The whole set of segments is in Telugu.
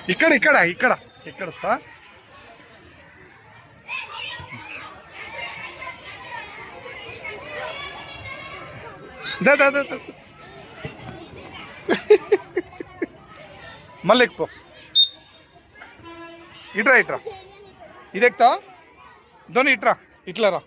ఇక్కడ ఇక్కడ ఇక్కడ ఇక్కడ సార్ దా దా దా మళ్ళీ ఎక్కుపో ఇట్రా ఇట్రా ఇది ఎక్కుతా ధోని ఇట్రా ఇట్లా రా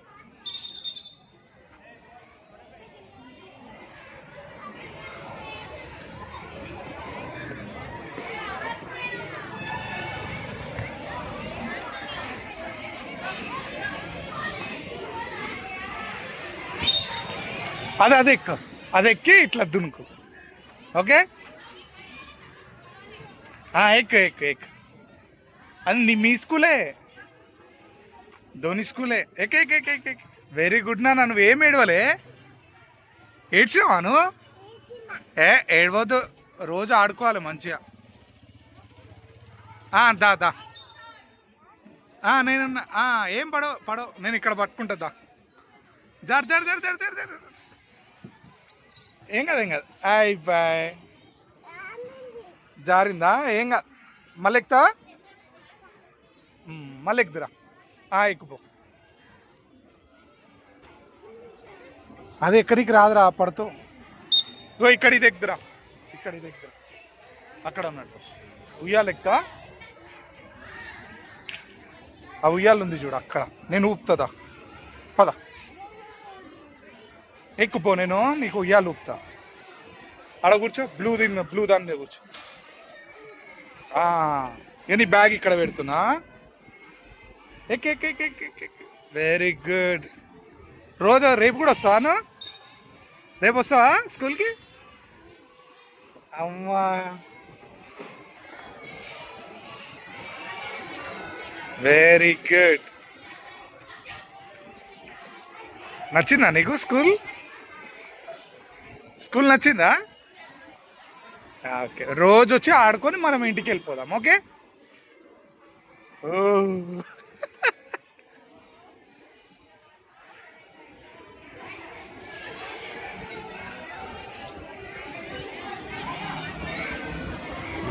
అది ఎక్కు అది ఎక్కి ఇట్లా దునుకు ఓకే ఎక్కు ఎక్కు ఎక్కు అది మీ స్కూలే ధోని స్కూలే ఎక్ ఎక్ ఎక్ ఎక్ ఎక్ వెరీ గుడ్ నా నువ్వు ఏం ఏడవలే ఏడ్చినావాను ఏడవద్దు రోజు ఆడుకోవాలి మంచిగా దా దా నేనన్నా ఏం పడవ పడవ నేను ఇక్కడ పట్టుకుంటా దా జర్ జర్ జర్ జర్ జర్ జర్ ఏం కాదు ఏం కాదు బాయ్ జారిందా ఏం కాదు మళ్ళీ ఎక్కుతా మళ్ళీ ఎక్కుదురా ఎక్కుపో అది ఎక్కడికి రాదురా పడుతూ ఇక్కడ ఇది ఎక్కుదురా ఇక్కడ ఇది ఎక్కుదురా అక్కడ అన్నట్టు ఉయ్యాలు ఎక్కుతా ఆ ఉయ్యాలు ఉంది చూడు అక్కడ నేను ఊపుతుందా పద ఎక్కుపో నేను నీకు ఉయ్యాలు ఊపుతా అక్కడ కూర్చో బ్లూ దాని మీద కూర్చో నీ బ్యాగ్ ఇక్కడ పెడుతున్నా ఎక్ ఎక్ ఎక్ ఎక్ ఎక్ వెరీ గుడ్ రోజు రేపు కూడా వస్తాను రేపు వస్తావా స్కూల్కి అమ్మా వెరీ గుడ్ నచ్చిందా నీకు స్కూల్ స్కూల్ నచ్చిందా ఓకే రోజు వచ్చి ఆడుకొని మనం ఇంటికి వెళ్ళిపోదాం okay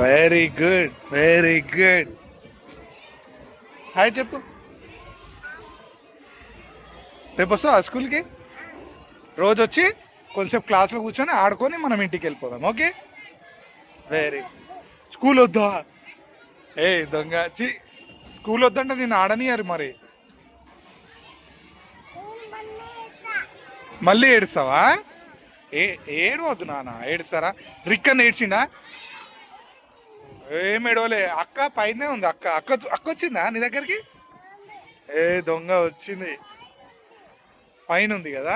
very good very good hi చెప్పు రేపు వస్తావా స్కూల్కి రోజు వచ్చి కొంచెంసేపు క్లాస్లో కూర్చొని ఆడుకొని మనం ఇంటికి వెళ్ళిపోదాం ఓకే వెరీ స్కూల్ వద్దా దొంగ స్కూల్ వద్దంటే నేను ఆడనియారు మరి మళ్ళీ ఏడుస్తావా ఏడు వద్దు నాన్న ఏడుస్తారా రిక్కన్ ఏడ్చిండా ఏం ఏడవలే అక్క పైనే ఉంది అక్క అక్క అక్క వచ్చిందా నీ దగ్గరికి దొంగ వచ్చింది పైన ఉంది కదా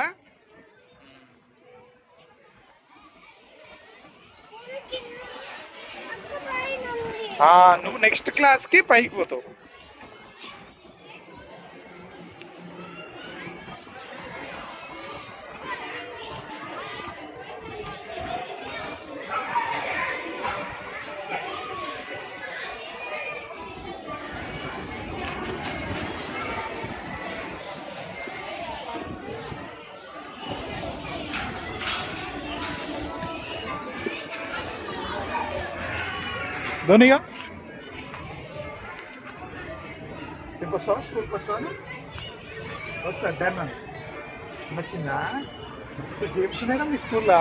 నువ్వు నెక్స్ట్ క్లాస్కి పైకి పోతావు ధోనిగా రేపు వస్తావా స్కూల్కి వస్తావా వస్తా డన్ అని నచ్చిందా గేమ్స్ ఉన్నాయా మీ స్కూల్లో